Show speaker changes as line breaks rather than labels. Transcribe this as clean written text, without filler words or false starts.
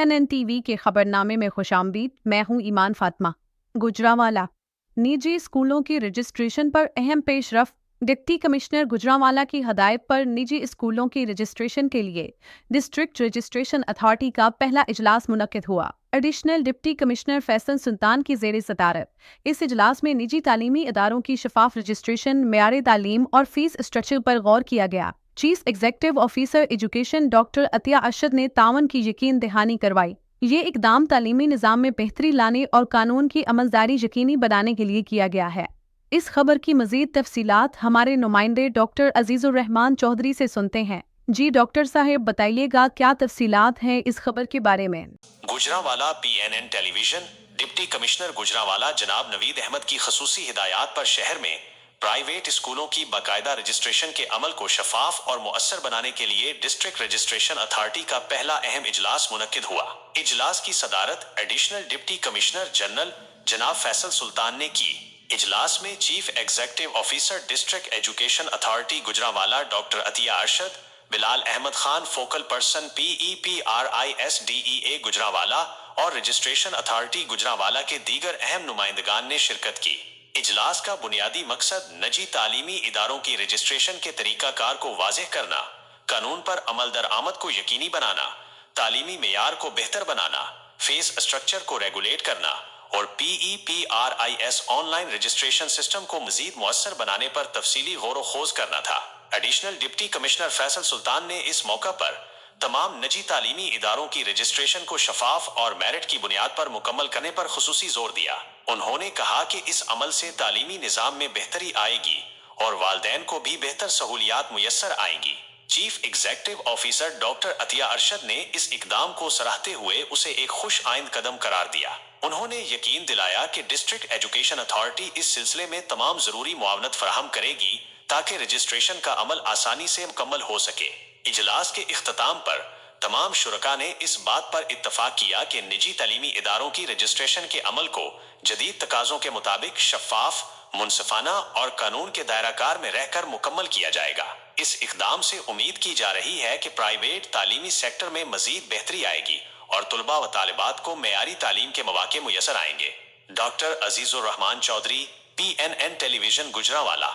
PNN TV के खबरनामे में खुशामदीद। मैं हूं ईमान फातिमा। गुजरांवाला निजी स्कूलों की रजिस्ट्रेशन पर अहम पेशरफ। डिप्टी कमिश्नर गुजरांवाला की हदायत पर निजी स्कूलों की रजिस्ट्रेशन के लिए डिस्ट्रिक्ट रजिस्ट्रेशन अथॉरिटी का पहला इजलास मुनक्किद हुआ। एडिशनल डिप्टी कमिश्नर फैसल सुल्तान की ज़ेर सदारत इस इजलास में निजी तालीमी इदारों की शफाफ रजिस्ट्रेशन, मेयार तालीम और फीस स्ट्रक्चर पर गौर किया गया। Chief executive officer education doctor Atiya Arshad ने तावन की यकीन दहानी करवाई। ये इकदाम तालीमी निज़ाम में बेहतरी लाने और कानून की अमलदारी यकीनी बनाने के लिए किया गया है। इस खबर की मज़ीद तफसीलात हमारे नुमाइंदे डॉक्टर अजीजुर रहमान चौधरी से सुनते हैं। जी डॉक्टर साहब, बताइएगा क्या तफसीलात हैं इस खबर के बारे में।
Gujranwala PNN television deputy commissioner Gujranwala जनाब नवीद अहमद की खसूसी हिदायत पर शहर में प्राइवेट स्कूलों की बाकायदा रजिस्ट्रेशन के अमल को शफाफ और मुअस्सर बनाने के लिए डिस्ट्रिक्ट रजिस्ट्रेशन अथॉरिटी का पहला अहम इजलास मुनक्किद हुआ। इजलास की सदारत एडिशनल डिप्टी कमिश्नर जनरल जनाब फैसल सुल्तान ने की। इजलास में chief executive officer district education authority Gujranwala doctor Atiya Arshad, Bilal Ahmed Khan focal person PEPRISDEA Gujranwala और रजिस्ट्रेशन अथॉरिटी गुजरांवाला के दीगर अहम नुमाइंदगान ने शिरकत की। इजलास का बुनियादी मकसद निजी तालीमी इदारों की रजिस्ट्रेशन के तरीकाकार को वाज़ेह करना, कानून पर अमल दरामद को यकीनी बनाना, तालीमी मेयार को बेहतर बनाना, फीस स्ट्रक्चर को रेगुलेट करना और PEPRIS ऑनलाइन रजिस्ट्रेशन सिस्टम को मजीद मुअस्सर बनाने पर तफसीली गौर खोज करना था। एडिशनल डिप्टी कमिश्नर फैसल सुल्तान ने इस मौका पर तमाम निजी तालीमी इदारों की रजिस्ट्रेशन को शफाफ और मेरिट की बुनियाद पर मुकम्मल करने पर खुसूसी जोर दिया। उन्होंने कहा कि इस अमल से तालीमी निज़ाम में बेहतरी आएगी और वालिदैन को भी बेहतर सहूलियात मुयस्सर आएंगी। Chief executive officer doctor Atiya Arshad ने इस इकदाम को सराहते हुए उसे एक खुश आइंद कदम करार दिया। उन्होंने यकीन दिलाया कि डिस्ट्रिक्ट एजुकेशन अथॉरिटी इस सिलसिले में तमाम जरूरी मुआवनत फराहम करेगी ताकि रजिस्ट्रेशन का अमल आसानी से मुकम्मल हो सके। इजलास के इख्तिताम पर तमाम शुरका ने इस बात पर इत्तफाक किया कि निजी तालीमी इदारों की रजिस्ट्रेशन के अमल को जदीद तकाज़ों के मुताबिक शफाफ, मुनसिफाना और कानून के दायराकार में रहकर मुकम्मल किया जाएगा। इस इक़दाम से उम्मीद की जा रही है कि प्राइवेट तालीमी सेक्टर में मजीद बेहतरी आएगी और तुलबा व तालिबात को मेयारी तालीम के मौके मुयसर आएंगे। Doctor Azizur Rahman Chaudhry, PNN television Gujranwala.